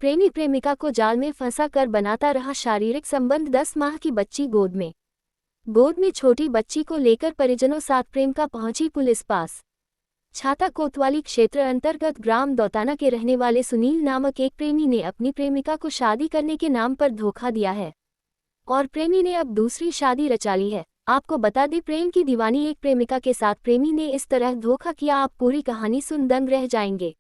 प्रेमी प्रेमिका को जाल में फंसा कर बनाता रहा शारीरिक संबंध। 10 माह की बच्ची गोद में छोटी बच्ची को लेकर परिजनों साथ प्रेमिका पहुंची पुलिस पास। छाता कोतवाली क्षेत्र अंतर्गत ग्राम दौताना के रहने वाले सुनील नामक एक प्रेमी ने अपनी प्रेमिका को शादी करने के नाम पर धोखा दिया है और प्रेमी ने अब दूसरी शादी रचा ली है। आपको बता दें, प्रेम की दीवानी एक प्रेमिका के साथ प्रेमी ने इस तरह धोखा किया। आप पूरी कहानी सुन दंग रह जाएंगे।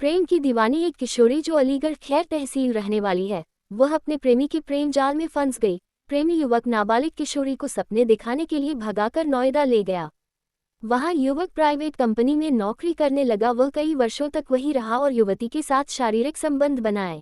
प्रेम की दीवानी एक किशोरी जो अलीगढ़ खैर तहसील रहने वाली है, वह अपने प्रेमी के प्रेम जाल में फंस गई। प्रेमी युवक नाबालिग किशोरी को सपने दिखाने के लिए भगाकर नोएडा ले गया। वहां युवक प्राइवेट कंपनी में नौकरी करने लगा। वह कई वर्षों तक वहीं रहा और युवती के साथ शारीरिक संबंध बनाए,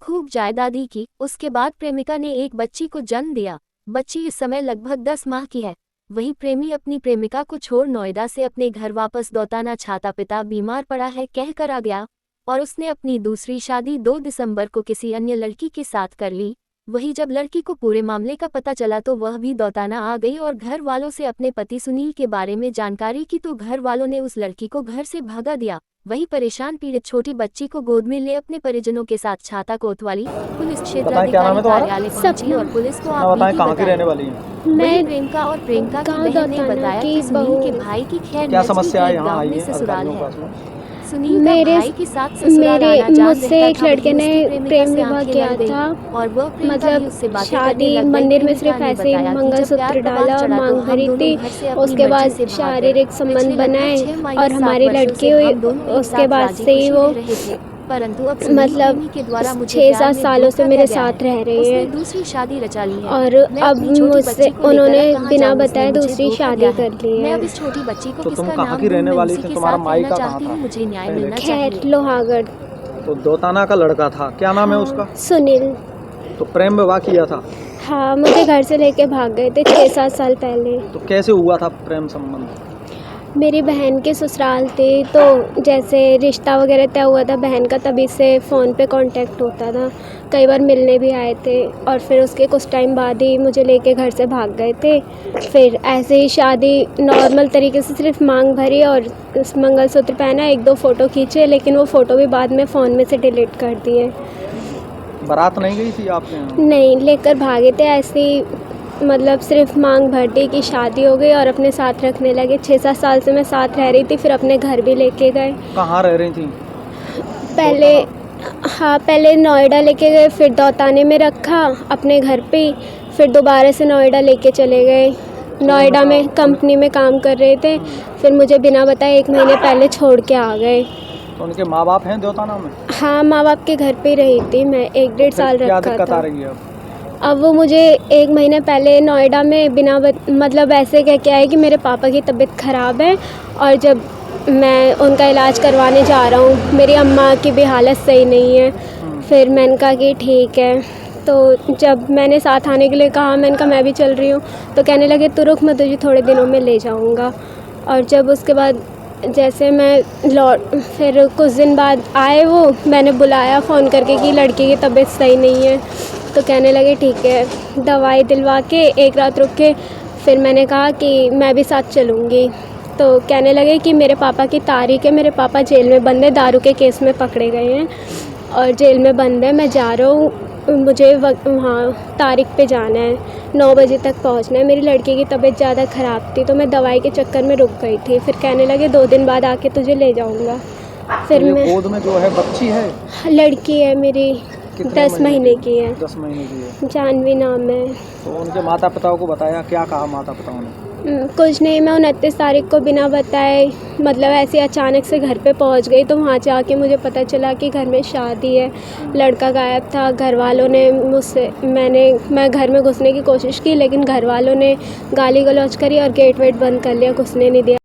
खूब जायदादी की। उसके बाद प्रेमिका ने एक बच्ची को जन्म दिया। बच्ची इस समय लगभग 10 माह की है। वहीं प्रेमी अपनी प्रेमिका को छोड़ नोएडा से अपने घर वापस दौताना छाता पिता बीमार पड़ा है कहकर आ गया और उसने अपनी दूसरी शादी 2 दिसंबर को किसी अन्य लड़की के साथ कर ली। वहीं जब लड़की को पूरे मामले का पता चला तो वह भी दौताना आ गई और घर वालों से अपने पति सुनील के बारे में जानकारी की तो घर वालों ने उस लड़की को घर से भगा दिया। वहीं परेशान पीड़ित छोटी बच्ची को गोद में ले अपने परिजनों के साथ छाता कोतवाली पुलिस क्षेत्राधिकारी कार्यालय पहुंची और पुलिस को आप कहाँ की रहने वाली हैं? मैं प्रेमिका और प्रेमिका की बहन ने बताया कि सुनील के भाई की खैर क्या समस्या है यहाँ गाँव में ससुराल है। सुनील मेरे भाई के साथ ससुराल आना जान मुझसे एक लड़के ने प्रेम विवाह किया था और वह मतलब शादी मंदिर में सिर्फ ऐसे ही मंगलसूत्र डाला, मांग भरी थी। उसके बाद शारीरिक संबंध बनाए और हमारी लड़की हुई। उसके बाद से ही वो परंतु अब मतलब 6-7 सालों से मेरे साथ रह रही है। दूसरी शादी रचा ली है और अब मुझसे उन्होंने बिना बताए दूसरी शादी कर ली है। मैं अब इस छोटी बच्ची को तो तुम कहाँ की रहने वाली थी? तुम्हारा मायका कहाँ था? मुझे न्याय मिलना चाहिए। खैर लोहागढ़। तो दौताना का लड़का था, क्या नाम है उसका? सुनील। तो प्रेम विवाह किया था? हाँ, मुझे घर से लेके भाग गए थे 6-7 साल पहले। तो कैसे हुआ था प्रेम संबंध? मेरी बहन के ससुराल थे तो जैसे रिश्ता वगैरह तय हुआ था बहन का, तभी से फ़ोन पे कांटेक्ट होता था। कई बार मिलने भी आए थे और फिर उसके कुछ टाइम बाद ही मुझे लेके घर से भाग गए थे। फिर ऐसे ही शादी नॉर्मल तरीके से सिर्फ मांग भरी और मंगलसूत्र पहना, 1-2 फ़ोटो खींचे, लेकिन वो फ़ोटो भी बाद में फ़ोन में से डिलीट कर दिए। बारात नहीं गई थी आपके यहाँ? नहीं, लेकर भागे थे ऐसे ही, मतलब सिर्फ मांग भर दी कि शादी हो गई और अपने साथ रखने लगे। 6-7 साल से मैं साथ रह रही थी, फिर अपने घर भी लेके गए। कहाँ रह रही थी पहले नोएडा लेके गए, फिर दौताने में रखा अपने घर पे, फिर दोबारा से नोएडा लेके चले गए। नोएडा में कंपनी में काम कर रहे थे, फिर मुझे बिना बताए 1 महीने पहले छोड़ के आ गए। तो उनके माँ बाप हैं दौताना में? हाँ, माँ बाप के घर पे रही थी मैं, 1-1.5 साल रखा था। क्या दिक्कत आ रही है अब वो मुझे 1 महीने पहले नोएडा में बिना मतलब ऐसे कह के आए कि मेरे पापा की तबीयत ख़राब है और जब मैं उनका इलाज करवाने जा रहा हूँ, मेरी अम्मा की भी हालत सही नहीं है। फिर मैंने कहा कि ठीक है। तो जब मैंने साथ आने के लिए कहा, मैंने कहा मैं भी चल रही हूँ, तो कहने लगे तू रुक, मैं तुझे थोड़े दिनों में ले जाऊँगा। और जब उसके बाद जैसे मैं फिर कुछ दिन बाद आए वो, मैंने बुलाया फ़ोन करके कि लड़की की तबीयत सही नहीं है, तो कहने लगे ठीक है। दवाई दिलवा के 1 रात रुक के फिर मैंने कहा कि मैं भी साथ चलूँगी, तो कहने लगे कि मेरे पापा की तारीख है, मेरे पापा जेल में बंद है, दारू के केस में पकड़े गए हैं और जेल में बंद है। मैं जा रहा हूँ, मुझे वहाँ तारीख पे जाना है, 9 बजे तक पहुँचना है। मेरी लड़की की तबीयत ज़्यादा ख़राब थी तो मैं दवाई के चक्कर में रुक गई थी। फिर कहने लगे 2 दिन बाद आके तुझे ले जाऊँगा। फिर तो मैं गोद में जो है बच्ची है? लड़की है मेरी, 10 महीने की है। 10 महीने की है। जानवी नाम है। तो उनके माता पिता को बताया? क्या कहा माता पिताओं ने? कुछ नहीं, मैं 29 तारीख को बिना बताए मतलब ऐसे अचानक से घर पे पहुंच गई। तो वहाँ जाके मुझे पता चला कि घर में शादी है, लड़का गायब था। घर वालों ने मैं घर में घुसने की कोशिश की, लेकिन घर वालों ने गाली गलौज करी और गेट वेट बंद कर लिया, घुसने नहीं दिया।